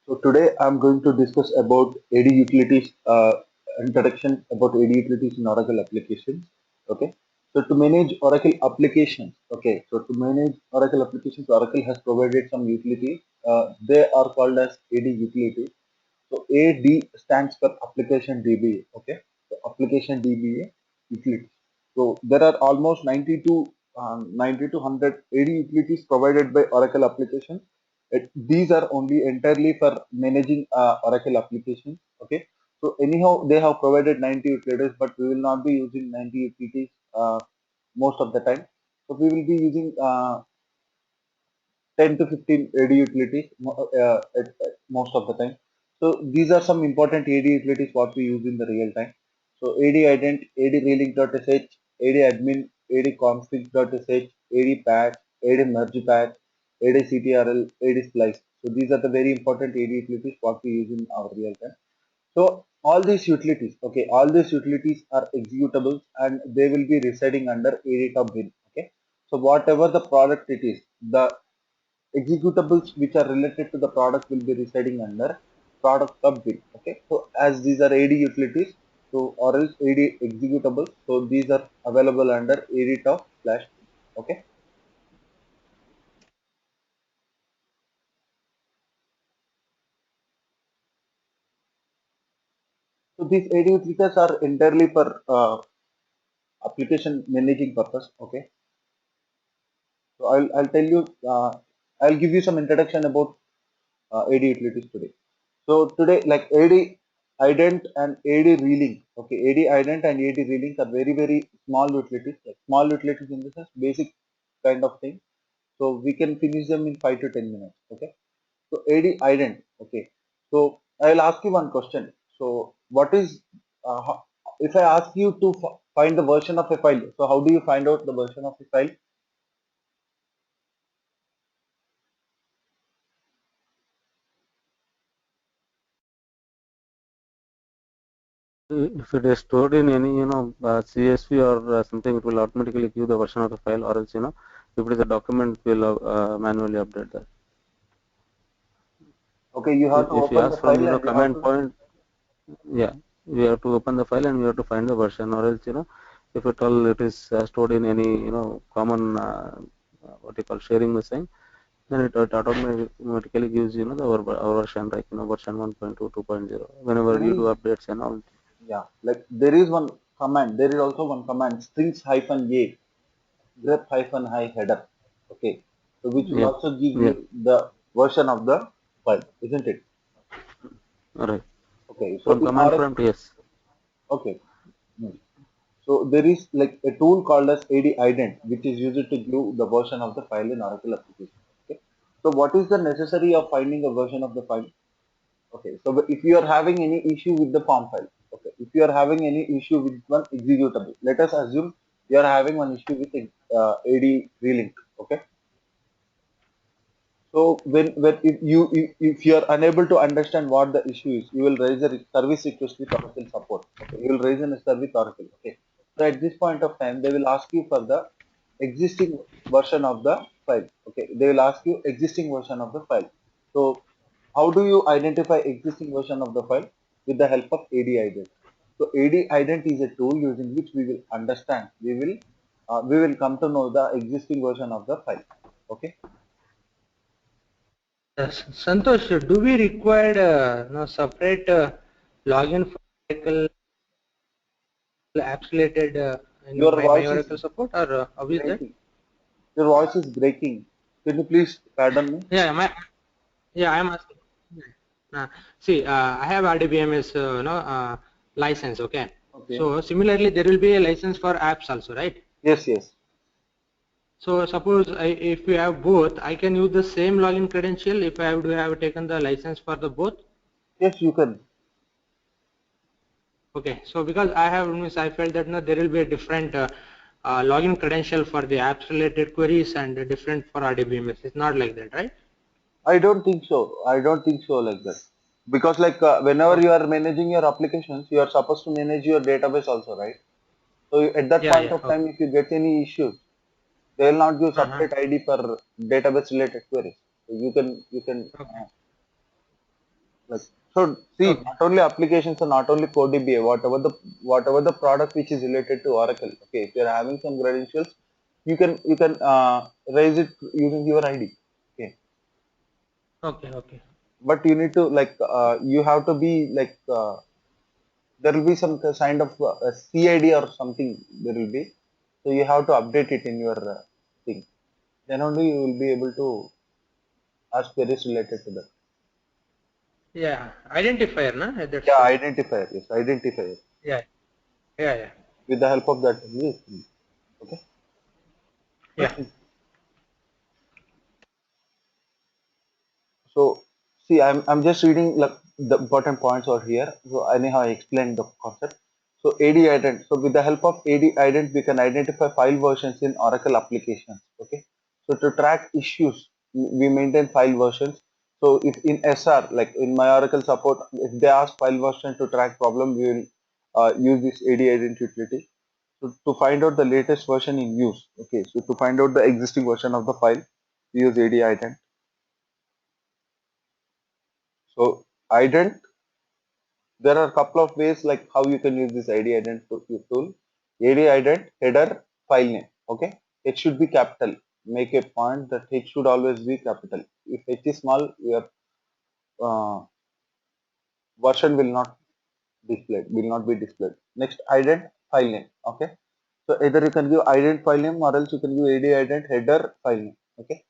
So today I'm going to discuss about AD utilities, introduction about AD utilities in Oracle applications. Okay. So to manage Oracle applications, okay. So to manage Oracle applications, Oracle has provided some utilities. They are called as AD utilities. So AD stands for Application DBA. Okay. So Application DBA utilities. So there are almost 90 to 100 AD utilities provided by Oracle applications. These are only entirely for managing Oracle applications. Okay. So anyhow, they have provided 90 utilities, but we will not be using 90 utilities most of the time. So we will be using 10 to 15 AD utilities at most of the time. So these are some important AD utilities what we use in the real time. So AD ident, AD relink.sh, AD admin, AD config.sh, AD patch, AD merge patch, AD CTRL, AD splice. So these are the very important AD utilities what we use in our real time. So all these utilities, okay, all these utilities are executables and they will be residing under AD top bin. Okay. So whatever the product it is, the executables which are related to the product will be residing under product sub bin. Okay, so as these are AD utilities, so or else AD executables, so these are available under AD top slash bin. Okay, so these AD utilities are entirely for application managing purpose. Okay, so I'll tell you, I'll give you some introduction about AD utilities today. So today, like AD ident and AD relink, okay, AD ident and AD relink are very small utilities, like small utilities in the sense basic kind of thing. So we can finish them in 5 to 10 minutes. Okay. So AD ident, okay. So I'll ask you one question. So what is if I ask you to find the version of a file? So how do you find out the version of a file? If it is stored in any CSV or something, it will automatically give the version of the file, or else if it is a document, we'll manually update that. Okay, you have to If you open the ask from file and you have command to. point, yeah, we have to open the file and we have to find the version, or else if at all it is stored in any common what you call sharing machine, then it automatically gives our version, like version 1.2, 2.0 whenever There you do is, updates and all. yeah, like there is one command. There is also one command strings hyphen a grep hyphen I header. Okay, so which will Yeah, also give yeah, you the version of the file, isn't it? all right. Okay, so From in command Oracle, prompt, yes. okay, hmm. So there is like a tool called as AD ident, which is used to give the version of the file in Oracle application. Okay, so what is the necessary of finding a version of the file? Okay, so if you are having any issue with the form file, okay, if you are having any issue with one executable, let us assume you are having one issue with AD relink. Okay, so when if you are unable to understand what the issue is, you will raise a service request with Oracle support. Okay, you will raise a service with Oracle. Okay, so at this point of time, they will ask you for the existing version of the file. Okay, they will ask you existing version of the file. So how do you identify existing version of the file? With the help of AD ident. So AD ident is a tool using which we will understand. We will come to know the existing version of the file. Okay. Santosh, do we require no separate login for Oracle apps related in Your my voice is Oracle support, or how is that? breaking. Your voice is breaking. Can you please pardon me? Yeah, I'm asking. Uh, See, I have RDBMS license. Okay, Okay. so similarly there will be a license for apps also, right? Yes, yes. So suppose if you have both, I can use the same login credential if I have taken the license for the both. Yes, you can. Okay, so because I have means I felt that there will be a different login credential for the apps related queries and different for RDBMS. It's not like that, right? I don't think so. I don't think so like that. Because like whenever Okay. you are managing your applications, you are supposed to manage your database also, right? So at that Yeah, point yeah. of Okay. time, if you get any issues, they will not give Uh-huh. separate ID for database related queries. So you can Okay. Like, so see, Okay. not only applications and not only code DBA, whatever the product which is related to Oracle. Okay, if you're having some credentials, you can raise it using your ID. Okay, Okay. Okay. but you need to like you have to be like there will be some kind of CID or something there will be. So you have to update it in your thing. Then only you will be able to ask queries related to that. Yeah. Identifier, na? That's Yeah, the. identifier. Yes, identifier. Yeah. Yeah. Yeah. With the help of that, yes. Okay. Yeah. So see, I'm just reading like the important points over here. So anyhow, I explained the concept. So AD ident. So with the help of AD ident, we can identify file versions in Oracle applications. Okay. So to track issues, we maintain file versions. So if in SR, like in my Oracle support, if they ask file version to track problem, we will use this AD ident utility. So to find out the latest version in use. Okay. So to find out the existing version of the file, we use AD ident. So ident, there are a couple of ways like how you can use this ID ident tool. ID ident header file name. Okay, it should be capital. Make a point that it should always be capital. If it is small, your uh, version will not be displayed. Next, ident file name. Okay, so either you can give ident file name or else you can give ID ident header file name. Okay,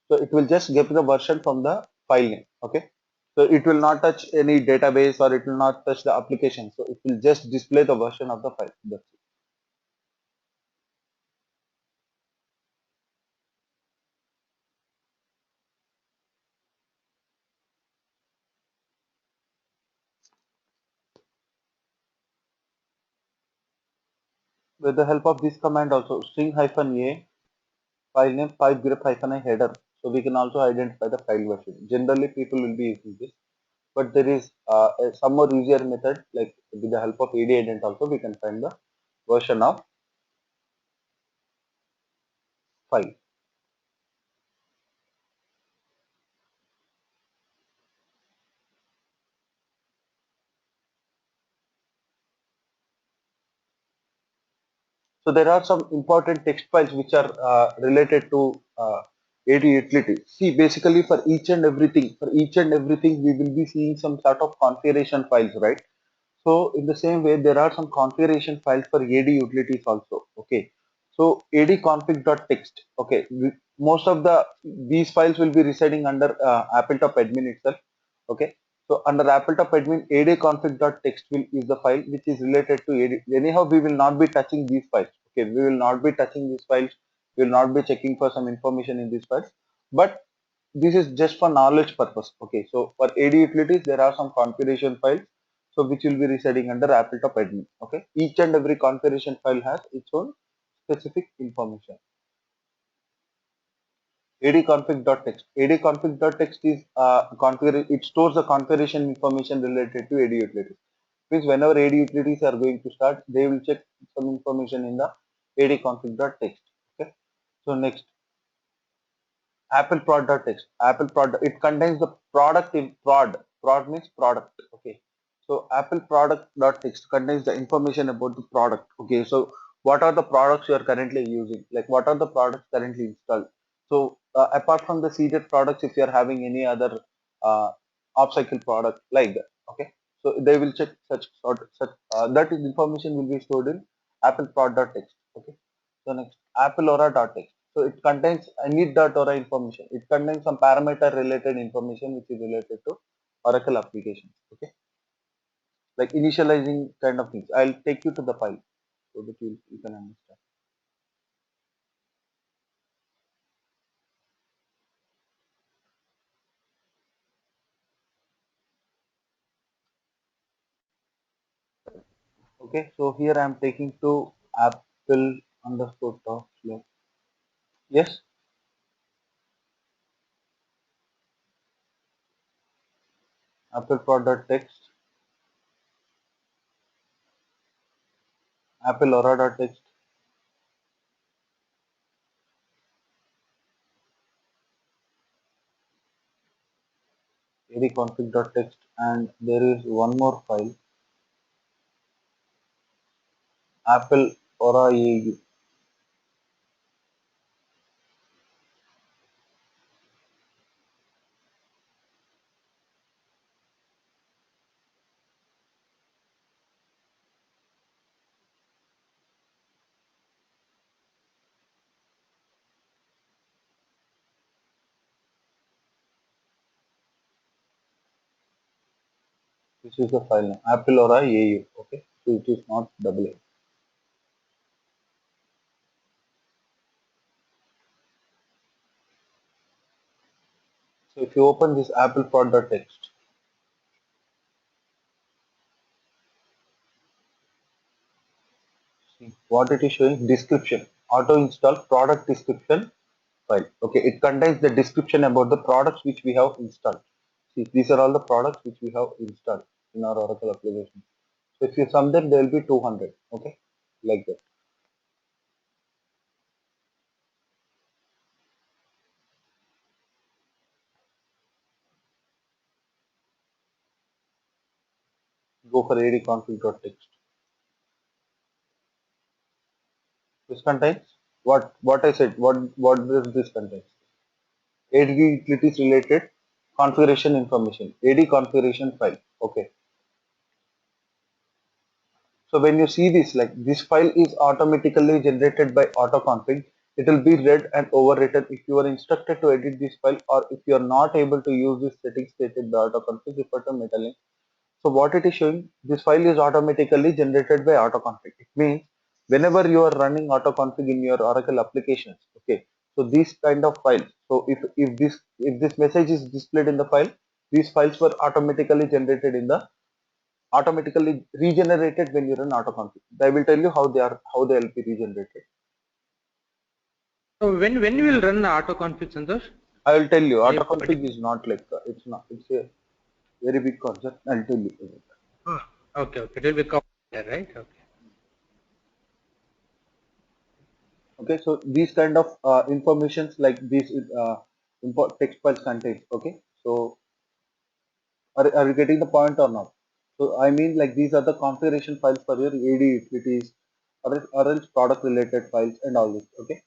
so it will just get the version from the file name. Okay, so it will not touch any database or it will not touch the application. So it will just display the version of the file. That's it. With the help of this command also, string hyphen a file name pipe grep hyphen a header. So we can also identify the file version. Generally people will be using this, but there is some more easier method, like with the help of AD ident also we can find the version of file. So there are some important text files which are related to AD utility. See, basically for each and everything, we will be seeing some sort of configuration files, right? So in the same way, there are some configuration files for AD utilities also. Okay. So adconfig.txt. Okay. Most of these files will be residing under Appletop admin itself. Okay. So under Appletop admin, adconfig.txt will is the file which is related to AD. Anyhow, we will not be touching these files. Okay. We will not be touching these files. We will not be checking for some information in these files. But this is just for knowledge purpose. Okay. So for AD utilities, there are some configuration files, so which will be residing under Appletop admin. Okay, each and every configuration file has its own specific information. adconfig.txt. adconfig.txt is it stores the configuration information related to AD utilities. Means whenever AD utilities are going to start, they will check some information in the adconfig.txt. Okay, so next, Apple prod.txt. Apple prod, it contains the product in prod. Prod means product. Okay. So Apple product.txt contains the information about the product. Okay. So what are the products you are currently using? Like what are the products currently installed? So apart from the seeded products, if you are having any other uh, off-cycle product like that. Okay. So they will check such that is information will be stored in Apple prod.txt. Okay. So next, Apple aura.txt. So it contains init.aura information. It contains some parameter related information which is related to Oracle applications. Okay, like initializing kind of things. I'll take you to the file so that you can understand. Okay, so here I'm taking to Apple underscore talk. Yes, Apple product.txt, Apple aura.txt. adconfig.txt, and there is one more file, apple aura AU. This is the file name, apple aura AU. Okay, so it is not double A. So if you open this apple prod.txt, see what it is showing, description, auto install product description file. Okay, it contains the description about the products which we have installed. See, these are all the products which we have installed in our Oracle application. So if you sum them, there will be 200. Okay, like that. Go for adconfig.txt. This contains what I said. What does this contain? AD utilities related configuration information. AD configuration file. Okay. So when you see this, like this file is automatically generated by autoconfig. It will be read and overwritten if you are instructed to edit this file, or if you are not able to use this setting stated by autoconfig, refer to Metalink. So what it is showing, this file is automatically generated by autoconfig. It means whenever you are running autoconfig in your Oracle applications, okay. So these kind of files. So if this message is displayed in the file, these files were automatically generated in the automatically regenerated when you run autoconfig. I will tell you how they will be regenerated. So when you will run the auto config, Santosh? I will tell you. Any Autoconfig particular? is not like it's not. It's a very big concept. I'll tell you. Oh, okay. It will be covered there, right? Okay. Okay, so these kind of informations like these import text files contains. Okay, so are you getting the point or not? So I mean, like these are the configuration files for your AD utilities or else product related files and all this. Okay,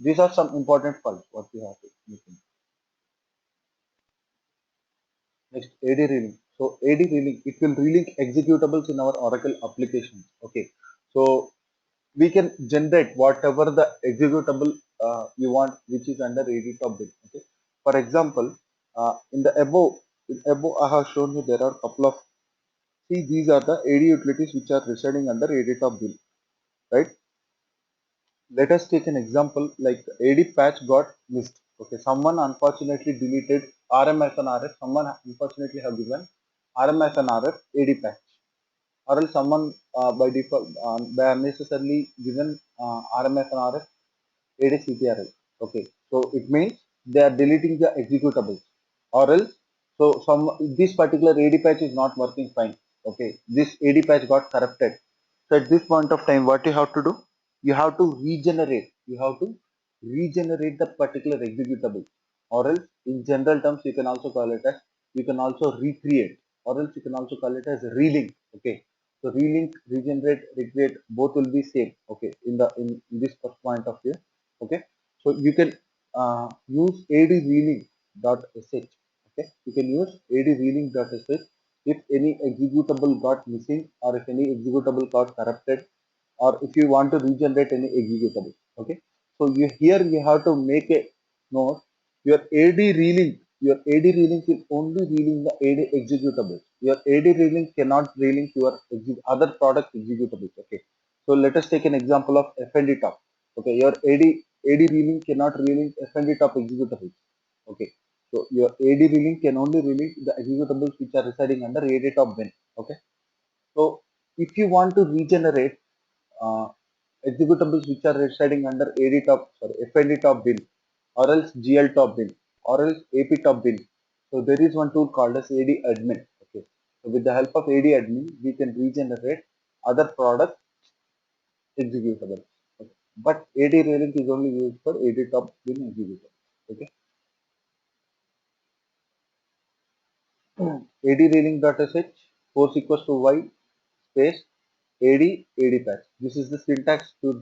these are some important files what you have to mention. Next, AD relink. So AD relink, it will relink executables in our Oracle applications. Okay, so we can generate whatever the executable you want, which is under AD top bin. Okay, for example, in above I have shown you there are couple of, see, these are the AD utilities which are residing under AD top bin, right? Let us take an example like AD patch got missed. Okay, someone unfortunately deleted RMS and RF. Someone unfortunately have given RMS and RF AD patch, or else someone by default by unnecessarily given RMS and RF ADCTRL. Okay, so it means they are deleting the executables, or else so some this particular AD patch is not working fine. Okay, this AD patch got corrupted. So at this point of time, what you have to do? You have to regenerate. You have to regenerate the particular executable, or else in general terms you can also call it as, you can also recreate, or else you can also call it as relink. Okay, so relink, regenerate, recreate, both will be same. Okay, in this first point of view. Okay, so you can use adreeling.sh. Okay, you can use adreeling.sh if any executable got missing, or if any executable got corrupted, or if you want to regenerate any executable. Okay, so here you have to make a note. Your AD relink will only relink the AD executables. Your AD relink cannot relink your other product executables. Okay, so let us take an example of FND top. Okay, your AD relink cannot relink FND top executables. Okay, so your AD relink can only relink the executables which are residing under AD top bin. Okay, so if you want to regenerate uh, executables which are residing under FND top bin, or else GL top bin, or else AP top bin. So there is one tool called as AD admin. Okay, so with the help of AD admin, we can regenerate other product executable. Okay. But AD relink is only used for AD top bin executable. Okay. AD reeling.sh force equals to y space AD patch. This is the syntax to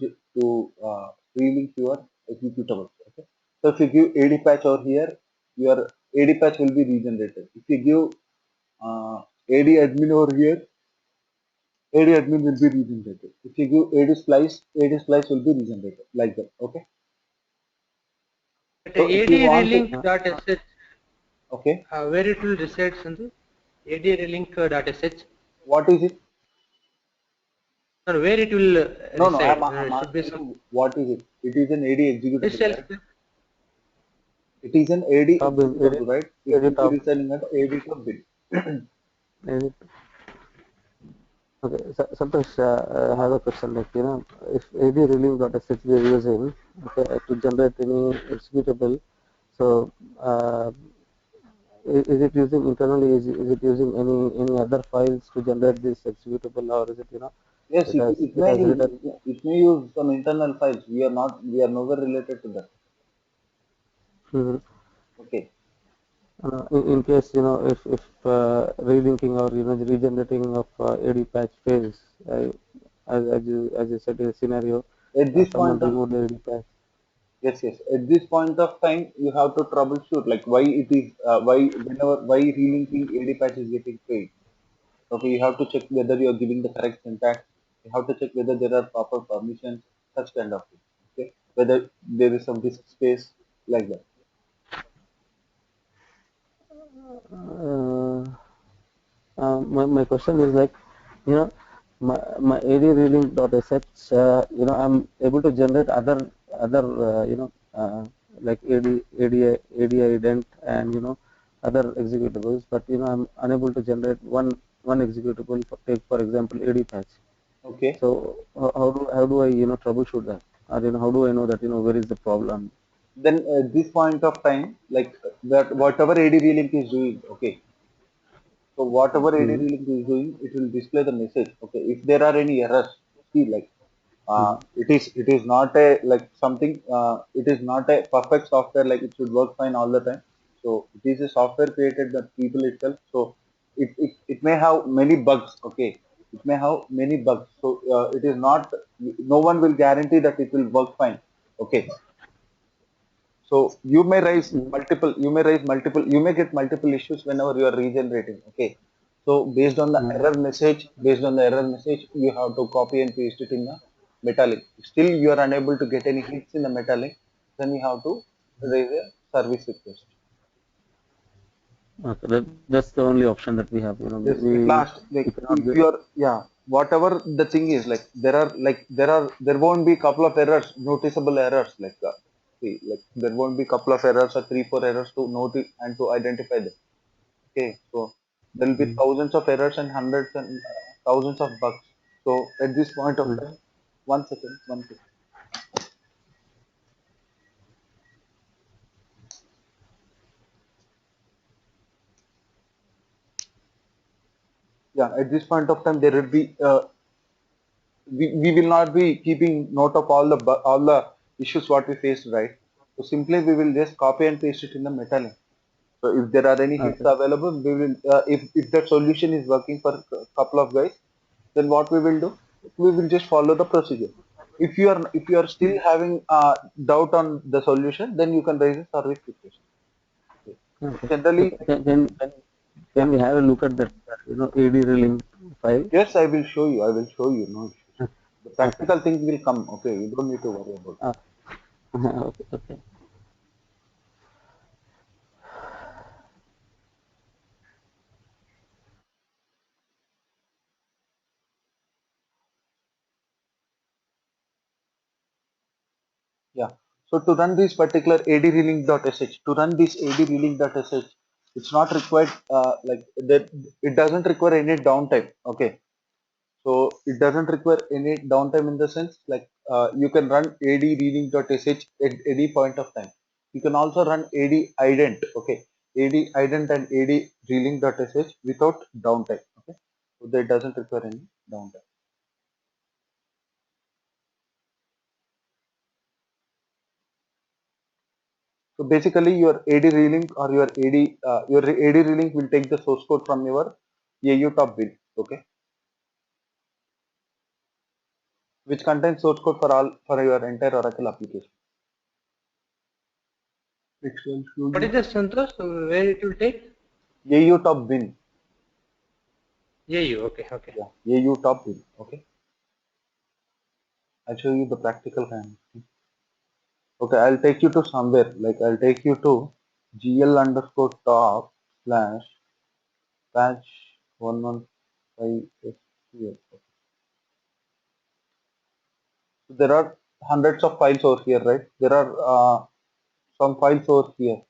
relink your executable. Okay. So if you give AD patch over here, your AD patch will be regenerated. If you give AD admin over here, AD admin will be regenerated. If you give AD splice will be regenerated like that. Okay. But So if you want to, adrelink.sh, okay, where it will reside, Sandhu? adrelink.sh, what is it? or where it will No, no, reside? I'm It should be asking some you what is it? It is an AD this executable, shell right? script. It is an AD Top bin, executable, right? It will edit be top. residing at AD sub bin. Edit. Okay, so, Santosh, I have a question. Like, if AD release.sh we are using, okay, to generate any executable, so is it using internally? Is it using any other files to generate this executable, or is it Yes, it has it it may has use written some internal files. We are nowhere related to that. mhm. Okay. In case if relinking or regenerating of AD patch fails, as you said in a scenario, At this someone point of removed the AD patch. yes, yes. At this point of time, you have to troubleshoot like why it is why relinking AD patch is getting failed. Okay, you have to check whether you are giving the correct syntax. You have to check whether there are proper permissions, such kind of things. Okay, whether there is some disk space like that. Uh, my question is like, you know, my AD reeling dot sh, I'm able to generate other like AD ident and other executables, but I'm unable to generate one executable for take for example AD patch. Okay. So how do I troubleshoot that, or how do I know that where is the problem? Then at this point of time, like that whatever AD relink is doing, okay. So whatever AD Mm-hmm. relink is doing, it will display the message. Okay. If there are any errors, see like Mm-hmm. it is not a like something it is not a perfect software like it should work fine all the time. So it is a software created by people itself. So it may have many bugs. Okay. It may have many bugs. So it is not no one will guarantee that it will work fine. Okay. So you may get multiple issues whenever you are regenerating. Okay. So based on the error message, you have to copy and paste it in the metallic. Still you are unable to get any hits in the metallic, then you have to raise a service request. Okay, that's the only option that we have. Yes, at We last, like we cannot if get. you are, yeah, whatever the thing is, like there won't be couple of errors, noticeable errors, like see, like there won't be couple of errors or three, four errors to note it and to identify them. Okay, so there will be Mm, thousands of errors and hundreds and thousands of bugs. So at this point of mm. time, one second, one second. Yeah, at this point of time, there will be we will not be keeping note of all the issues what we faced, right? So simply we will just copy and paste it in the metallic. So if there are any hits Okay. available, we will if that solution is working for a couple of guys, then what we will do? We will just follow the procedure. If you are still having doubt on the solution, then you can raise a service request. Okay. Okay. So Generally, can yeah, we have a look at that AD reeling file? yes, I will show you. I will show you. No issues. The Okay. practical things will come. Okay, you don't need to worry about. Uh, okay. Okay. Yeah. So to run this particular adreeling.sh, to run this adreeling.sh, it's not required like that. It doesn't require any downtime. Okay. So it doesn't require any downtime in the sense like you can run adreeling.sh at any point of time. You can also run adident. Okay. Adident and adreeling.sh without downtime. Okay. So that doesn't require any downtime. So basically your AD relink or your AD relink will take the source code from your AU top bin, okay, which contains source code for your entire Oracle application. Next one, show What you is this, Santosh? Where it will take? AU top bin. Yeah, you. Okay, okay. Yeah, AU top bin. Okay, I'll show you the practical kind. Okay, I'll take you to somewhere. Like I'll take you to GL underscore top slash patch 115 SQL. So there are hundreds of files over here, right? There are some files over here.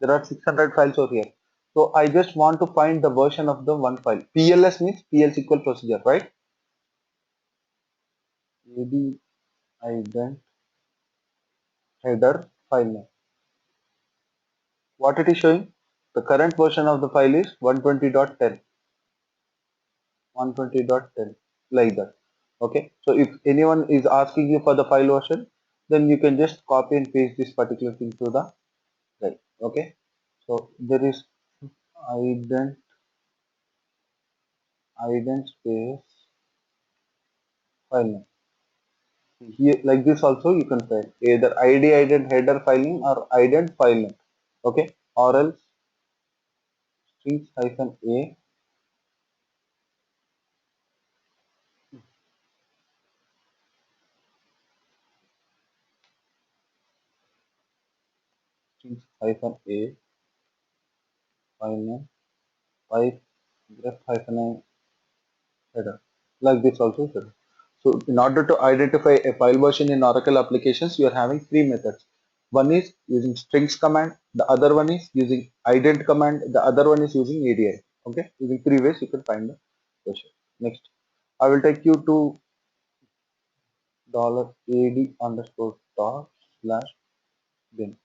There are 600 files over here. So I just want to find the version of the one file. PLS means PL SQL procedure, right? AD ident header file name. What it is showing? The current version of the file is 120.10. 120.10 like that. Okay. So if anyone is asking you for the file version, then you can just copy and paste this particular thing to the right. Okay. So there is ident ident space file name. Here like this also you can find either id ident header file name or ident file name. Okay. Or else strings hyphen a strings hyphen a file name pipe grep hyphen a header like this also should. So in order to identify a file version in Oracle applications, you are having three methods. One is using strings command, the other one is using ident command, the other one is using ADI. Okay, using three ways you can find the version. Next, I will take you to $AD underscore top slash bin.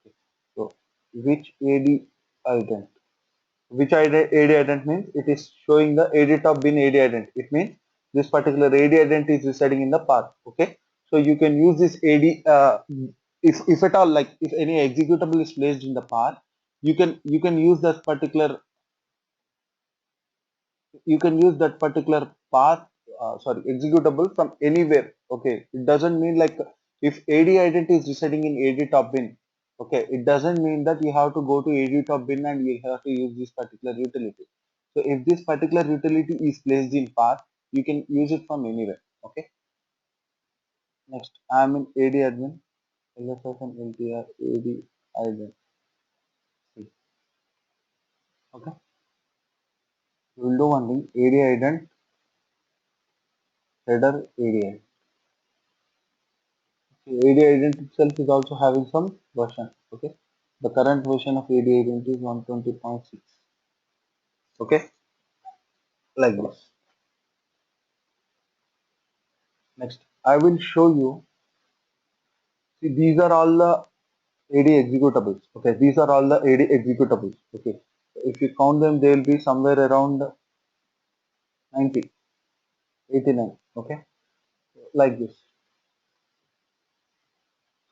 Okay. So which AD ident? Which AD ident means it is showing the AD top bin AD ident. It means this particular AD ident is residing in the path. Okay, so you can use this AD if at all, like if any executable is placed in the path, you can use that particular path, sorry, executable from anywhere. Okay, it doesn't mean like if AD ident is residing in AD top bin, okay, it doesn't mean that you have to go to AD top bin and you have to use this particular utility. So if this particular utility is placed in path, you can use it from anywhere. Okay. Next, I am in AD admin, LSF and LTR AD ident. Okay, we will do one thing, AD ident header AD. AD ident itself is also having some version. Okay, the current version of AD ident is 120.6. Okay, like this. Next, I will show you. See, these are all the AD executables. Okay, these are all the AD executables. Okay, if you count them, they will be somewhere around 90, 89. Okay, like this.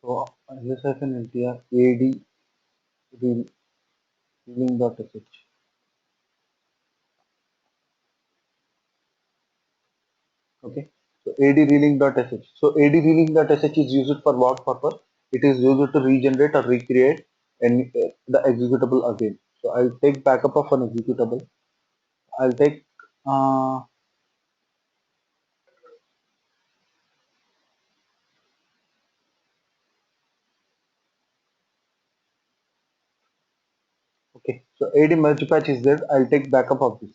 So LSF and LTR AD reeling.sh. Okay, so adreeling.sh. So adreeling.sh is used for what purpose? It is used to regenerate or recreate the executable again. So I'll take backup of an executable. I'll take uh, okay, so ad merge patch is there. I'll take backup of this.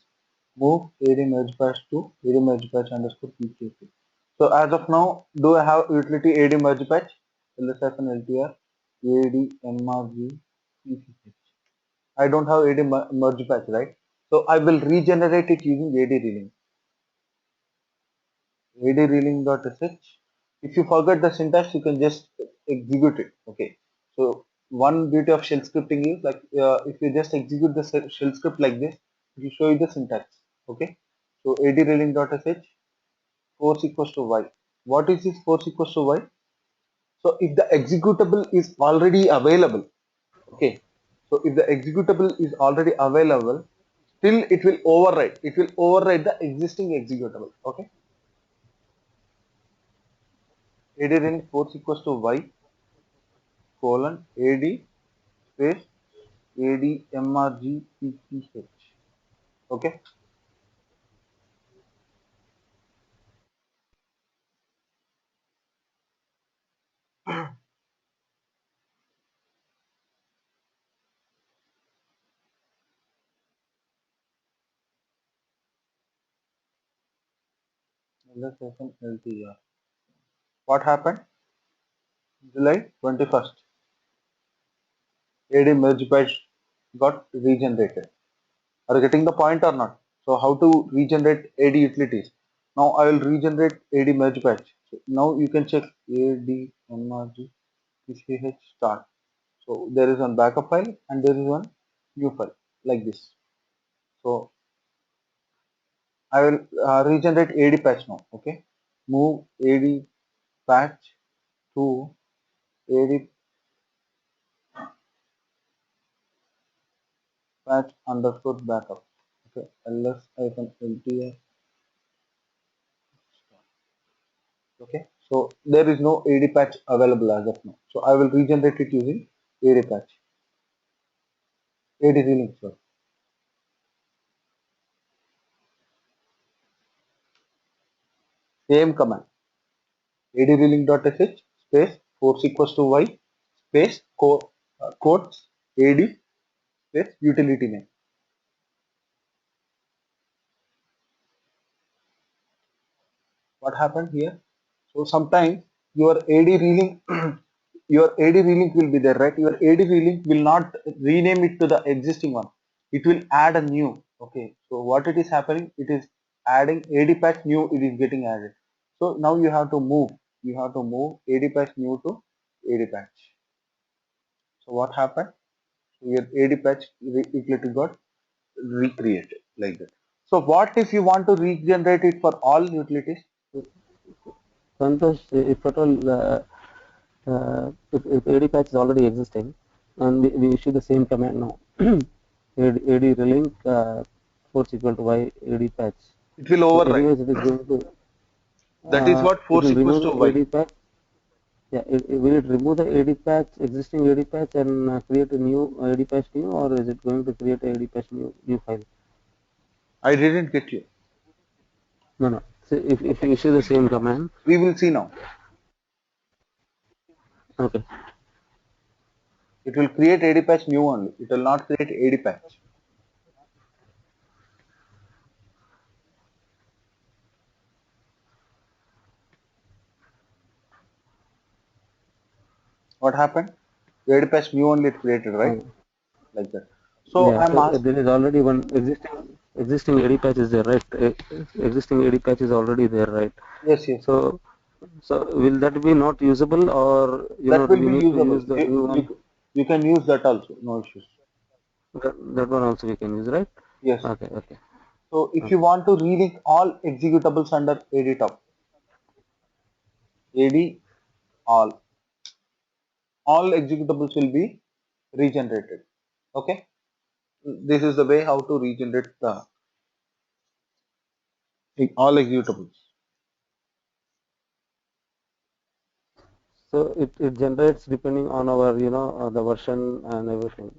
Move ad merge patch to ad merge patch underscore pkp. So as of now, do I have utility ad merge patch? LSF and LTR ad mrg pch. I don't have AD merge patch, right? So I will regenerate it using AD reeling. AD reeling.sh. If you forget the syntax, you can just execute it. Okay. So one beauty of shell scripting is like if you just execute the shell script like this, it will show you the syntax. Okay. So AD reeling.sh force equals to y. What is this force equals to y? So if the executable is already available, okay. So if the executable is already available, still it will override. It will override the existing executable. Okay. AD reeling force equals to Y colon AD space AD MRG PCH. Okay. LS LTR. What happened? July 21st. AD merge batch got regenerated. Are you getting the point or not? So how to regenerate AD utilities? Now I will regenerate AD merge batch. So now you can check AD MRG PCH start. So there is one backup file and there is one new file like this. So I will regenerate AD patch now. Okay, move AD patch to AD patch underscore backup. Okay, ls -ltr. Okay, so there is no AD patch available as of now. So I will regenerate it using AD patch. AD reeling, sir. Same command. AD reeling.sh space force equals to y space quotes AD space utility name. What happened here? So sometimes your AD reeling your AD reeling will be there, right? Your AD reeling will not rename it to the existing one. It will add a new. Okay. So what it is happening? It is adding AD patch new. It is getting added. So now you have to move. You have to move AD patch new to AD patch. So what happened? So your AD patch utility got recreated like that. So what if you want to regenerate it for all utilities? Santosh, if at all, if AD patch is already existing, and we issue the same command now, AD relink force equal to y AD patch. It will So override. anyways, it is going to That is what it force will equals remove to the y. AD patch. Yeah, will it remove the AD patch, existing AD patch, and create a new AD patch new, or is it going to create a AD patch new file? I didn't get you. No, no. So if Okay. you issue the same command, We will see now. okay. It will create AD patch new only. It will not create AD patch. What happened? AD patch new only it created, right? Like that. So Yeah, I'm so asked. there is already one existing AD patch is there, right? Existing AD patch is already there, right? Yes, yes, yes. So will that be not usable, or That will we be need to usable. use the new one? You can use that also. No issues. That one also we can use, right? Yes. Okay, okay, So if you okay. want to relink all executables under AD top, AD all executables will be regenerated. Okay. This is the way how to regenerate the all executables. So it generates depending on our the version and everything,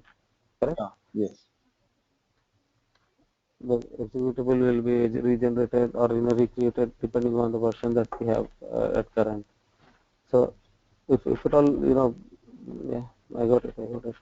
correct? Yeah. Yes. The executable will be regenerated or recreated depending on the version that we have at current. So if at all yeah, I got it, I got it.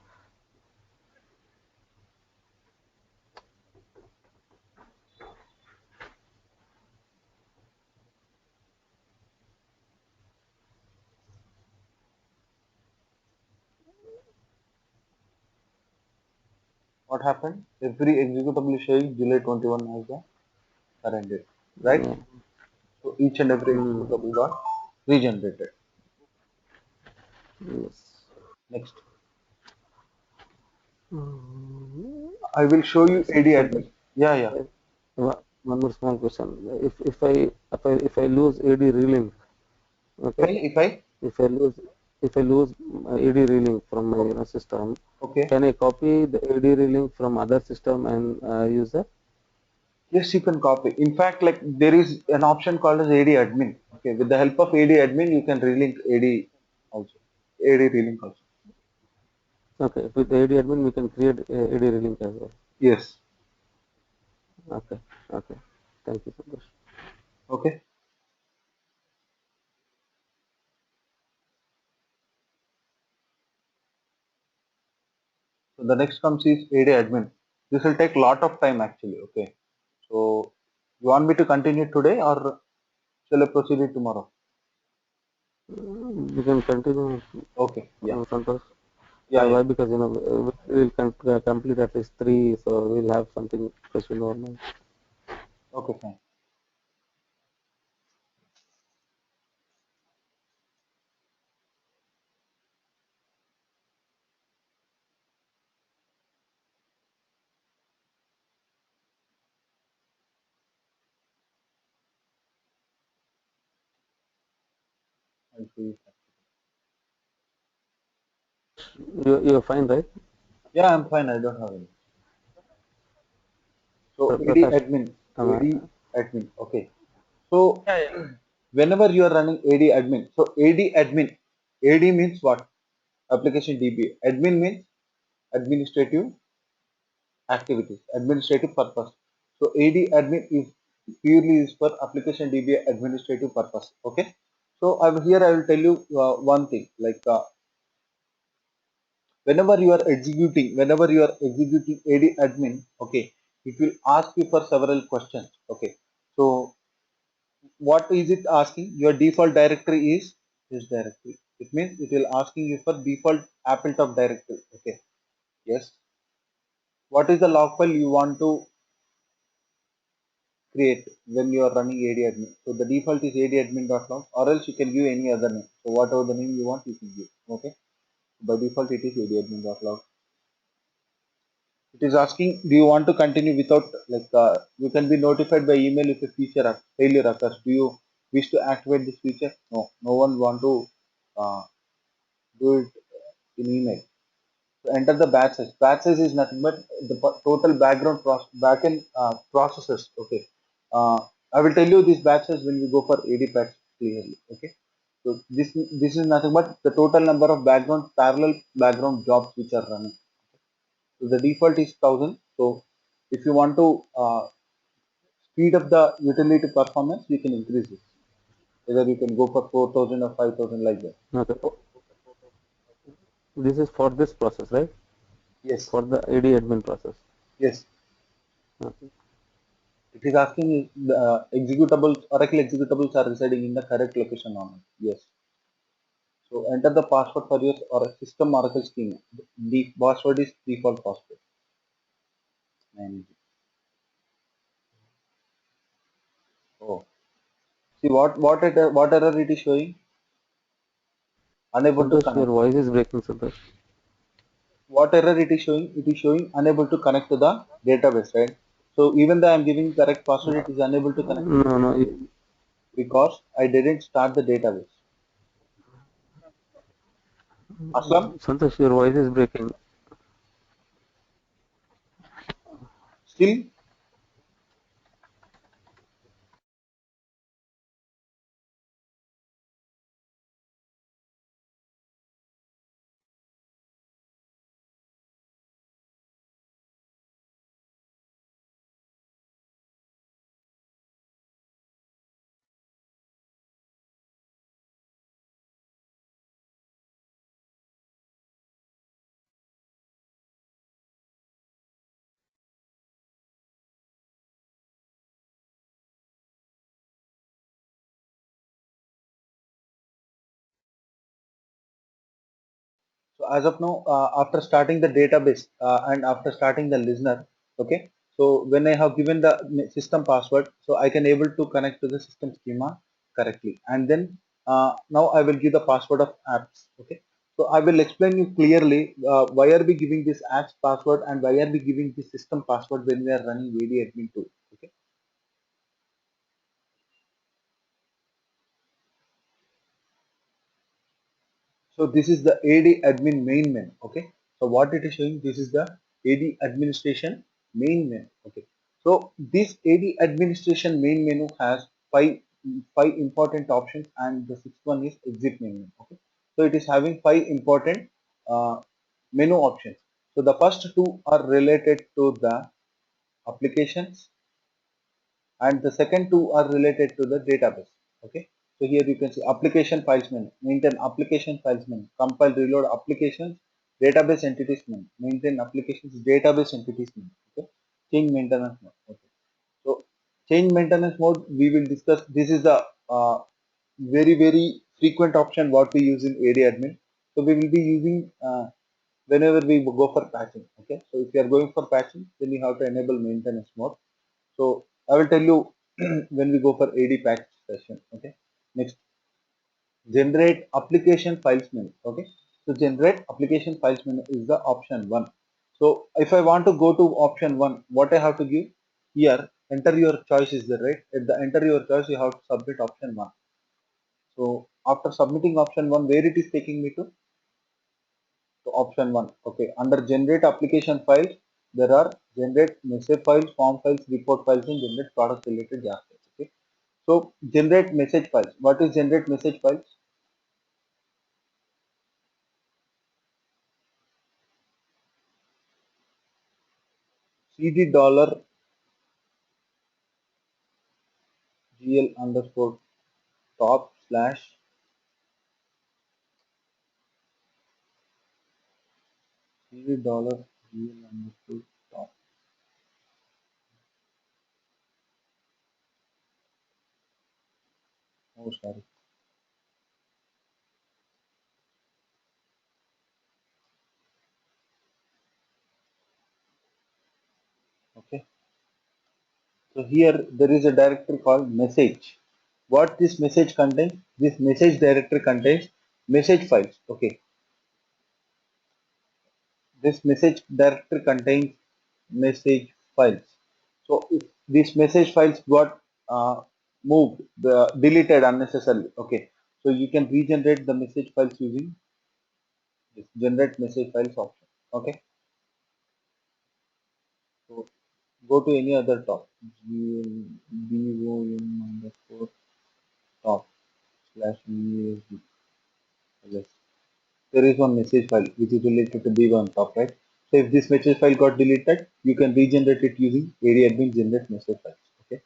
What happened? Every executable is showing July 21 as the current date, right? Yeah. So each and every Mm, executable got regenerated. yes. Next, Mm, I will show you AD Santosh, admin. Yeah, yeah. one more small question. If I lose AD relink, okay? If I If I lose if I lose AD relink from my system, Okay. can I copy the AD relink from other system and use that? Yes, you can copy. In fact, like there is an option called as AD admin. Okay, with the help of AD admin, you can relink AD also. AD relink also. Okay, with AD admin we can create AD relink as well. Yes. Okay, okay. Thank you, Santosh. Okay. So the next comes is AD admin. This will take lot of time actually. Okay. So you want me to continue today or shall I proceed it tomorrow? We can continue, Okay. Yeah. Santosh. Yeah. Yeah. Why? Because we'll complete at least 3, so we'll have something fresh in our mind. Okay. Fine. I'll see. You're fine, right? Yeah, I'm fine. I don't have any. So AD Prakash, admin. uh, AD admin. Okay. So Yeah, yeah. whenever you are running AD admin, so AD admin, AD means what? Application DB. Admin means administrative activities, administrative purpose. So AD admin is purely used for application DB administrative purpose. Okay. So here I will tell you one thing. Like whenever you are executing AD admin, okay, it will ask you for several questions. Okay. So what is it asking? Your default directory is this directory. It means it will asking you for default AppleTop directory. Okay. Yes. What is the log file you want to create when you are running AD admin? So the default is adadmin.log, or else you can give any other name. So whatever the name you want, you can give. Okay. By default, it is adadmin.log. It is asking, do you want to continue without, like, you can be notified by email if a failure occurs. Do you wish to activate this feature? No, no one want to uh, do it in email. So enter the batch size. Batch size is nothing but the total backend processes. Okay. Uh, I will tell you these batch size when we go for AD patch clearly. Okay. So this is nothing but the total number of parallel background jobs which are running. So the default is 1000. So if you want to speed up the utility performance, you can increase it. Either you can go for 4000 or 5000 like that. okay. This is for this process, right? Yes. For the AD admin process. Yes. Okay. It is asking if the executables, Oracle executables are residing in the correct location or not. Yes. So enter the password for your or system Oracle schema. The password is default password. And oh, see what error it is showing? Unable to Santosh, your connect. voice is breaking, Santosh. What error it is showing? It is showing unable to connect to the database, right? So even though I am giving correct password, it is unable to connect No, no. because I didn't start the database. Aslam, Santosh, your voice is breaking. still so as of now, after starting the database and after starting the listener, okay. So when I have given the system password, so I can able to connect to the system schema correctly, and then now I will give the password of apps. Okay. So I will explain you clearly why are we giving this apps password and why are we giving this system password when we are running AD admin tool. Okay. So So this is the AD admin main menu. Okay. So what it is showing, this is the AD administration main menu. Okay. So this AD administration main menu has five important options, and the sixth one is exit menu. Okay. So it is having five important uh, menu options. So the first two are related to the applications, and the second two are related to the database. Okay, so here you can see application files menu, maintain application files menu, compile reload applications, database entities menu, maintain applications database entities menu. Okay, change maintenance mode. Okay, so change maintenance mode we will discuss. This is the uh, very frequent option what we use in AD admin. So we will be using whenever we go for patching. Okay, so if you are going for patching, then you have to enable maintenance mode. So I will tell you when we go for AD patch session. Okay. Next, generate application files menu. Okay. So generate application files menu is the option one. So if I want to go to option one, what I have to give here, enter your choice is there, right? At the enter your choice, you have to submit option one. So after submitting option one, where it is taking me to option one. Okay. Under generate application files, there are generate message files, form files, report files, and generate product related JavaScript. Okay. So generate message files. What is generate message files? CD dollar GL underscore top slash CD dollar GL underscore top. Oh, sorry. Okay. So here there is a directory called message. What this message contains? This message directory contains message files. Okay. This message directory contains message files. So if these message files got moved, deleted unnecessarily, okay. So you can regenerate the message files using this generate message files option. Okay. So go to any other top. BOM underscore top slash VASD. Yes. There is one message file which is related to B1 top, right? So if this message file got deleted, you can regenerate it using AD admin generate message files. Okay.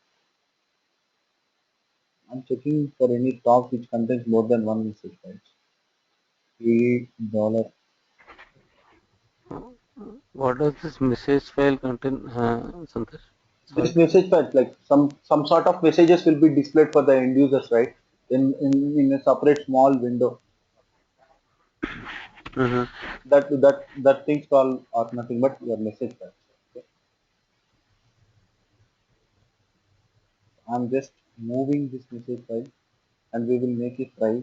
I'm checking for any top which contains more than one message file. $3. What does this message file contain, Santosh? This Sorry. message file, like some sort of messages will be displayed for the end users, right? In a separate small window. Mm-hmm. That things called are nothing but your message files. Okay. I'm just moving this message file, and we will make it try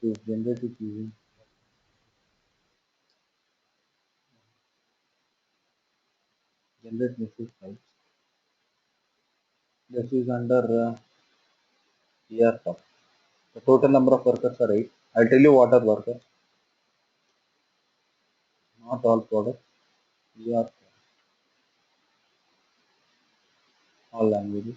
to generate it using generate message files. This is under ER top. The total number of workers are 8. I'll tell you what are workers, not all products. ER all languages.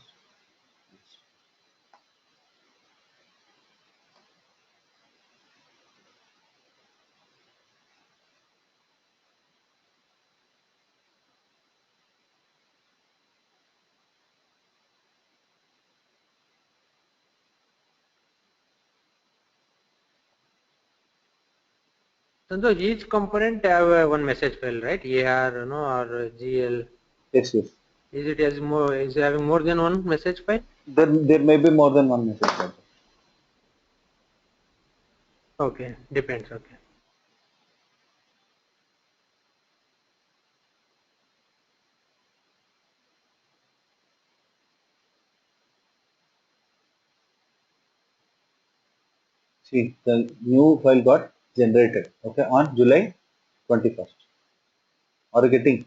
So each component have one message file, right? AR, or GL. Yes, yes. Is it as more? Is it having more than one message file? There may be more than one message file. Okay, depends. Okay. See, the new file got generated, okay, on July 21st. Are you getting?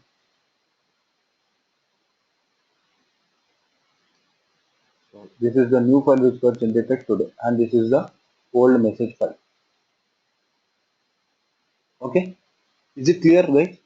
So this is the new file which got generated today, and this is the old message file. Is it clear, guys?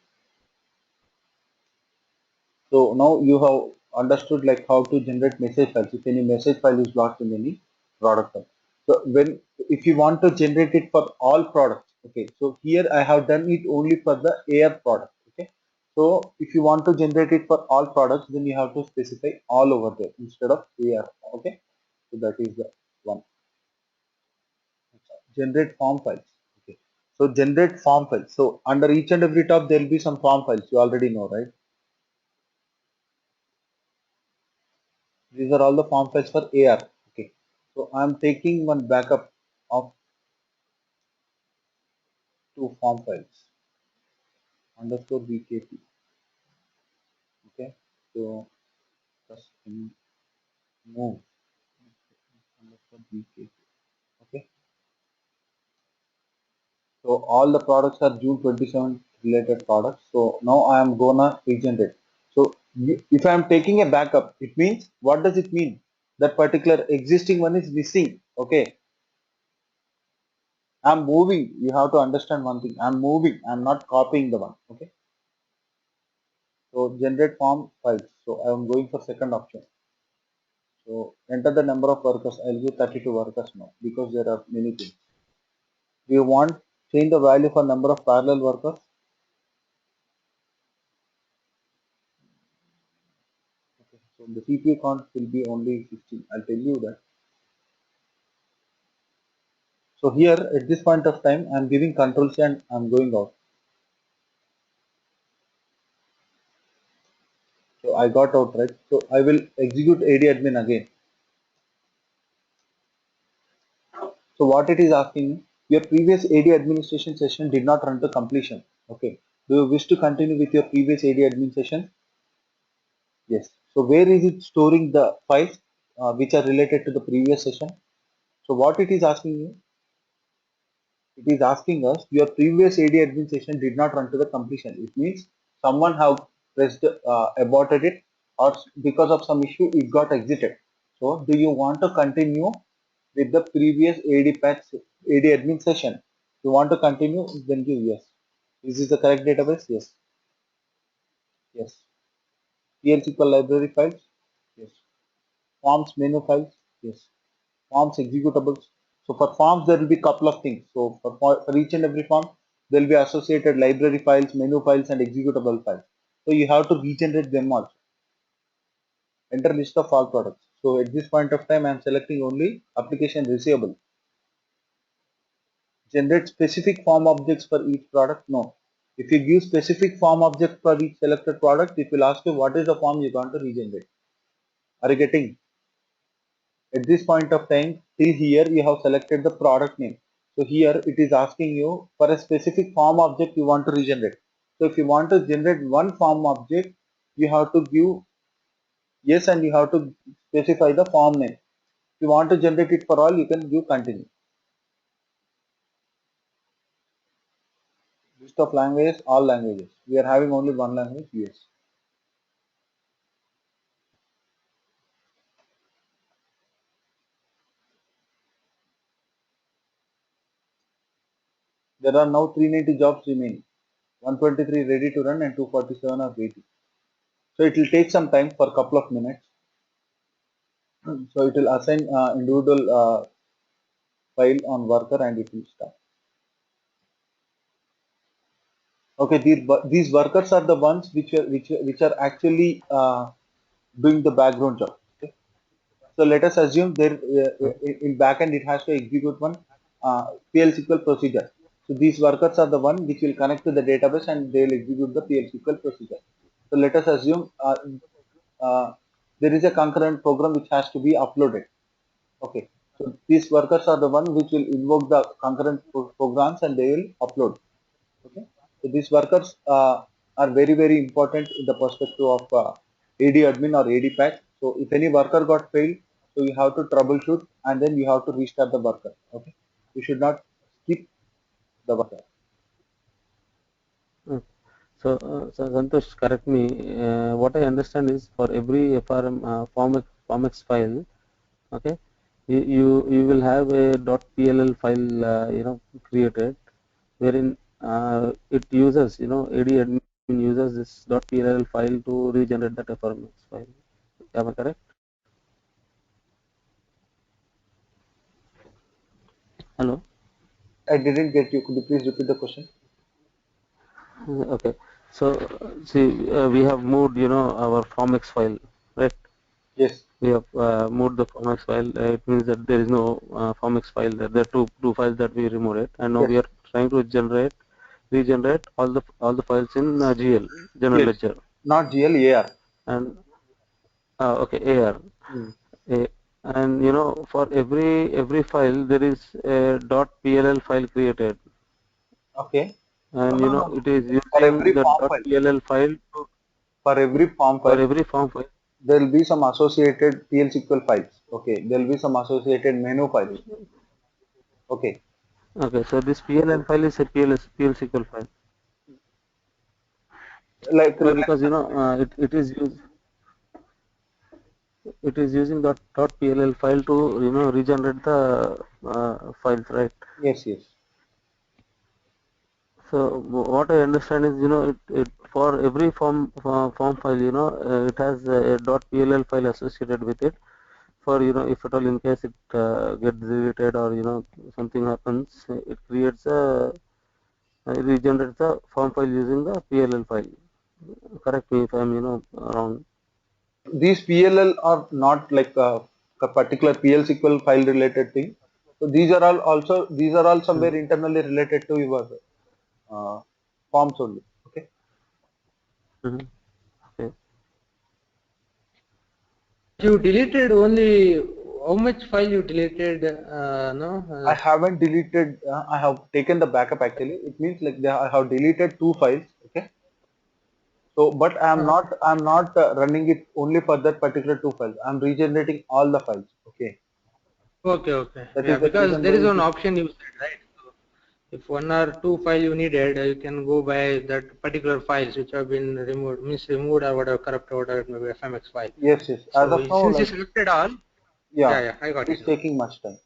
So now you have understood like how to generate message files if any message file is lost in any product file. So when if you want to generate it for all products, okay. So here I have done it only for the AR product, okay. So if you want to generate it for all products, then you have to specify all over there instead of AR, okay. So that is the one. Generate form files, okay. So generate form files. So under each and every tab there will be some form files. You already know, right? These are all the form files for AR. Okay. So I'm taking one backup of two form files underscore VKP. Okay. So just move underscore VKP. Okay. So all the products are June 27 related products. So now I am gonna regenerate. So if I am taking a backup, it means what does it mean? That particular existing one is missing. Okay. I'm moving. You have to understand one thing. I'm moving. I'm not copying the one. Okay. So generate form files. So I am going for second option. So enter the number of workers. I'll give 32 workers now because there are many things. Do you want change the value for number of parallel workers? Okay. So the CPU count will be only 16. I'll tell you that. So here at this point of time, I'm giving control C and I'm going out. So I got out, right? So I will execute AD admin again. So what it is asking me, your previous AD administration session did not run to completion. Okay. Do you wish to continue with your previous AD admin session? Yes. So where is it storing the files which are related to the previous session? So what it is asking you, it is asking us your previous AD admin session did not run to the completion. It means someone have pressed aborted it or because of some issue it got exited. So do you want to continue with the previous AD patch AD admin session? You want to continue, then give yes. Is this the correct database? Yes. Yes. PL SQL library files? Yes. Forms menu files? Yes. Forms executables. So for forms, there will be couple of things. So for each and every form, there will be associated library files, menu files, and executable files. So you have to regenerate them also. Enter list of all products. So at this point of time, I am selecting only application receivable. Generate specific form objects for each product. No. If you give specific form object for each selected product, it will ask you what is the form you want to regenerate. Are you getting? At this point of time till here you have selected the product name, so here it is asking you for a specific form object you want to regenerate. So if you want to generate one form object, you have to give yes and you have to specify the form name. If you want to generate it for all, you can give continue. List of languages, all languages. We are having only one language, yes. There are now 390 jobs remaining, 123 ready to run and 247 are waiting. So it will take some time for a couple of minutes. So it will assign individual file on worker and it will start. Okay, these workers are the ones which are actually doing the background job. Okay, so let us assume there in backend it has to execute one PL SQL procedure. So these workers are the one which will connect to the database and they will execute the PL SQL procedure. So let us assume uh, there is a concurrent program which has to be uploaded. Okay, so these workers are the one which will invoke the concurrent programs and they will upload. Okay, so these workers are very important in the perspective of AD admin or AD patch. So if any worker got failed, so you have to troubleshoot and then you have to restart the worker. Okay, you should not skip the worker. Mm. So Santosh, correct me. What I understand is for every FRM formex file, okay, you will have a .pll file, created, wherein it uses, AD admin uses this .pll file to regenerate that FRMX file. Am I correct? Hello? I didn't get you. Could you please repeat the question? Okay. So, see, we have moved, our FormX file, right? Yes. We have moved the FormX file. It means that there is no FormX file there. There are two files that we removed it, and now Yes. we are trying to regenerate all the files in GL, General Yes. Ledger, Not GL, AR. and okay, AR. Hmm. And for every file there is a .pll file created, Okay. and No, no, no. it is For using every the form file, .pll file for every form for file, every form file. there will be some associated PL/SQL files. Okay. There will be some associated menu files. Okay. Okay, so this PLL file is a PL SQL file. Why? Like Because it is using dot .pll file to regenerate the files, right? yes, yes. So what I understand is it for every form file it has a .pll file associated with it. For if at all in case it gets deleted or something happens, it creates it regenerates the form file using the PLL file. Correct me if I'm wrong. These PLL are not like a particular PL/SQL file related thing. So these are all somewhere Mhm. internally related to your uh, forms only. Okay. Mhm. Okay. You deleted only how much file you deleted? No. I haven't deleted. I have taken the backup actually. It means like I have deleted two files. Okay. So, but I'm not running it only for that particular two files. I'm regenerating all the files. Okay. Okay, okay. That Yeah, is the because reason there why is it one is. option you said, right? So if one or two file you needed, you can go by that particular files which have been removed, means removed or whatever, corrupted or whatever, maybe FMX file. Yes, yes. As So of now, since you like, selected all, yeah, yeah, I got it it's now. taking much time.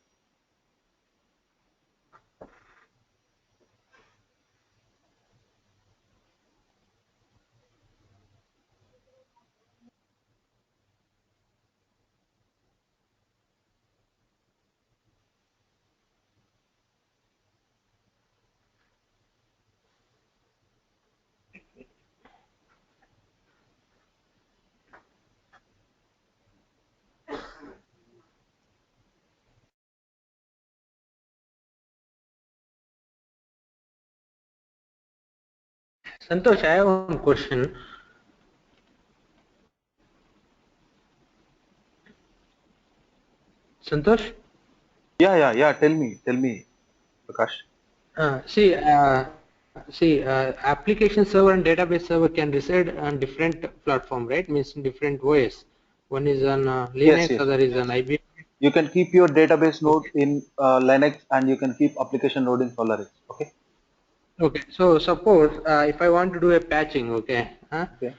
Santosh, I have one question. Santosh? Tell me, Prakash. Application server and database server can reside on different platform, right? Means different OS. One is on Yes, Linux, yes. other is on IBM. You can keep your database node Okay. in Linux and you can keep application node in Solaris. Okay. Okay. So suppose if I want to do a patching, okay, Okay.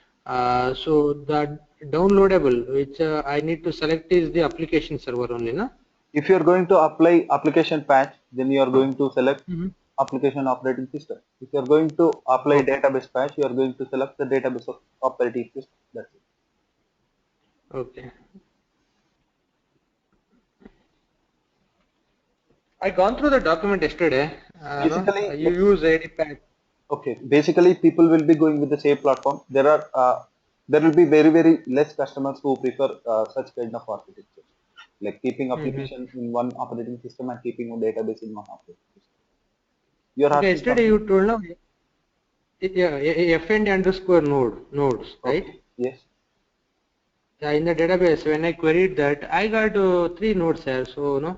so the downloadable which I need to select is the application server only, no? If you are going to apply application patch, then you are going to select Mm-hmm. application operating system. If you are going to apply Okay. database patch, you are going to select the database of operating system. That's it. Okay. I gone through the document yesterday. No, Basically, you like, use AD patch. okay, basically people will be going with the same platform. There will be very less customers who prefer such kind of architecture, like keeping Mm-hmm. application in one operating system and keeping a database in one operating system. You're Okay. asking Yesterday you something? told no, yeah, fnd underscore nodes, right? Okay. Yes. In the database, when I queried that, I got three nodes here. So, no,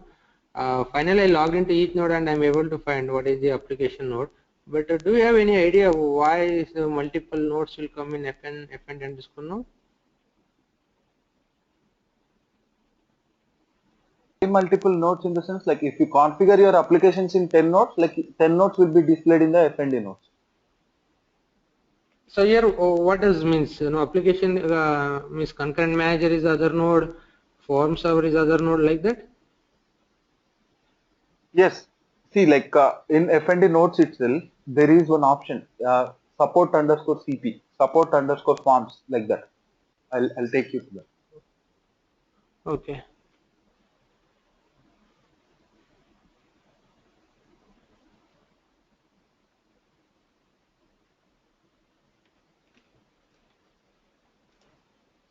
finally I logged into each node and I'm able to find what is the application node. But do you have any idea why the multiple nodes will come in fn underscore node? Multiple nodes in the sense like if you configure your applications in 10 nodes, like 10 nodes will be displayed in the FND nodes. So here, what does means? Application means concurrent manager is other node, form server is other node, like that. Yes. See, like in FND nodes itself, there is one option, support underscore CP, support underscore forms, like that. I'll take you to that. Okay.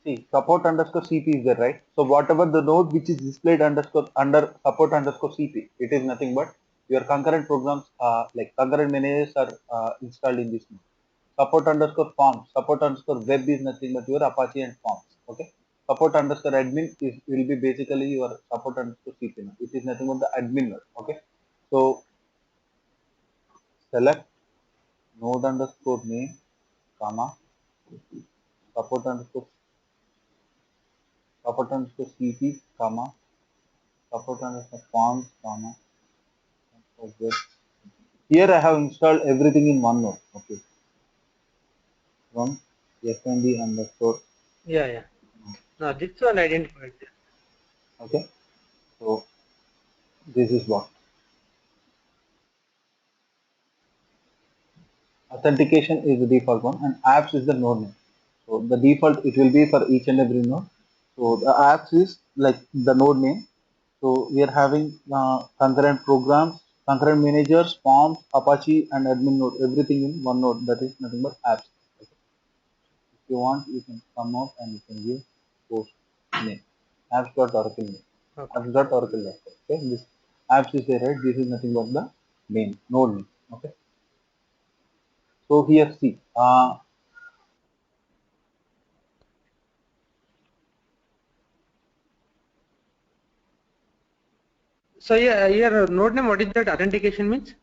See, support underscore CP is there, right? So whatever the node which is displayed underscore under support underscore CP, it is nothing but your concurrent programs, like concurrent managers are installed in this node. Support underscore forms, support underscore web is nothing but your Apache and forms. Okay. Support underscore admin is will be basically your support underscore CP node. It is nothing but the admin node. Okay. So select node underscore name, comma, support underscore CP, comma, support underscore forms, comma. Okay. Here I have installed everything in one node. Okay. From fnd underscore. Yeah, yeah. Now this one identified. Okay. So this is what authentication is the default one, and apps is the node name. So the default it will be for each and every node. So the apps is like the node name. So we are having concurrent programs, concurrent managers, forms, Apache, and admin node. Everything in one node. That is nothing but apps. Okay. If you want, you can come out and you can give post name apps.oracle name. Okay. Apps.oracle. Okay. This apps is there, right? This is nothing but the name, node name. Okay. So here see. So yeah, here node name, what is that authentication means?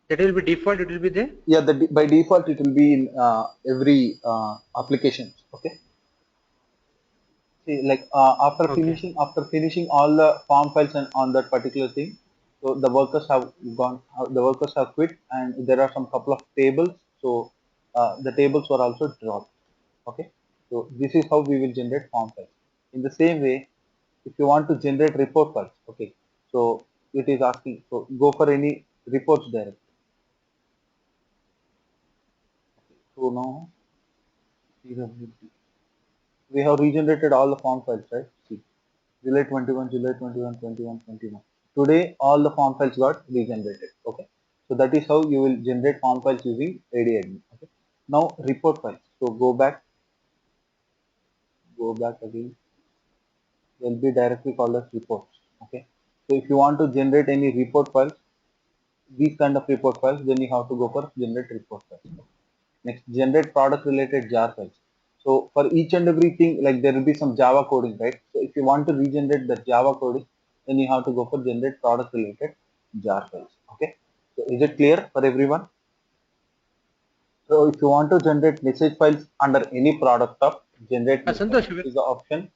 That will be default, it will be there? Yeah, by default it will be in every application. Okay. See, like Okay. after finishing all the form files and on that particular thing, so the workers have gone, the workers have quit, and there are some couple of tables. So the tables were also dropped. Okay. So this is how we will generate form files. In the same way, if you want to generate report files, okay, so it is asking, so go for any reports there. So now we have regenerated all the form files, right? See, July 21, July 21, 21, 21. Today, all the form files got regenerated. Okay. So that is how you will generate form files using ADAdmin. Okay. Now report files. So go back again. They'll be directly called as reports. Okay. So if you want to generate any report files, these kind of report files, then you have to go for generate report files. Next, generate product related jar files. So for each and everything, like there will be some Java coding, right? So if you want to regenerate the Java coding, then you have to go for generate product related jar files. Okay. So is it clear for everyone? So if you want to generate message files under any product of generate message Santosh, is the option.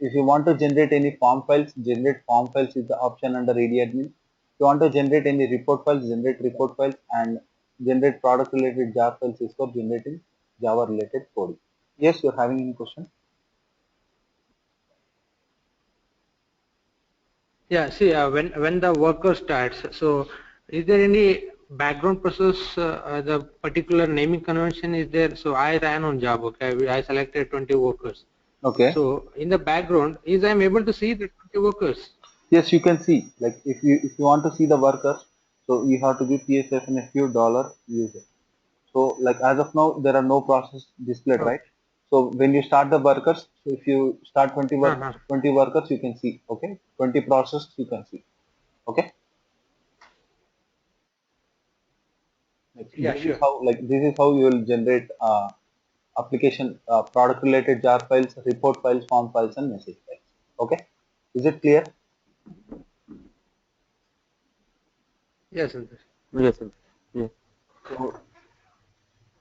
If you want to generate any form files, generate form files is the option under ADadmin. If you want to generate any report files, generate report files, and generate product related jar files is for generating Java related coding. Yes, you're having any question? yeah, see, when the worker starts, so is there any background process? The particular naming convention is there. So I ran on job. Okay, I selected 20 workers. Okay. So in the background, is I'm able to see the 20 workers. Yes, you can see. Like if you want to see the workers, so you have to give PSFNFU dollar user. So like as of now, there are no process displayed, right? Okay. So when you start the workers, so if you start 20 Uh-huh. 20 workers, you can see. Okay, 20 process you can see. Okay. Like, Yeah, sure. this is how you will generate application product related jar files, report files, form files, and message files. Okay, is it clear? Yes, Santosh. Yes, sir. Yeah. So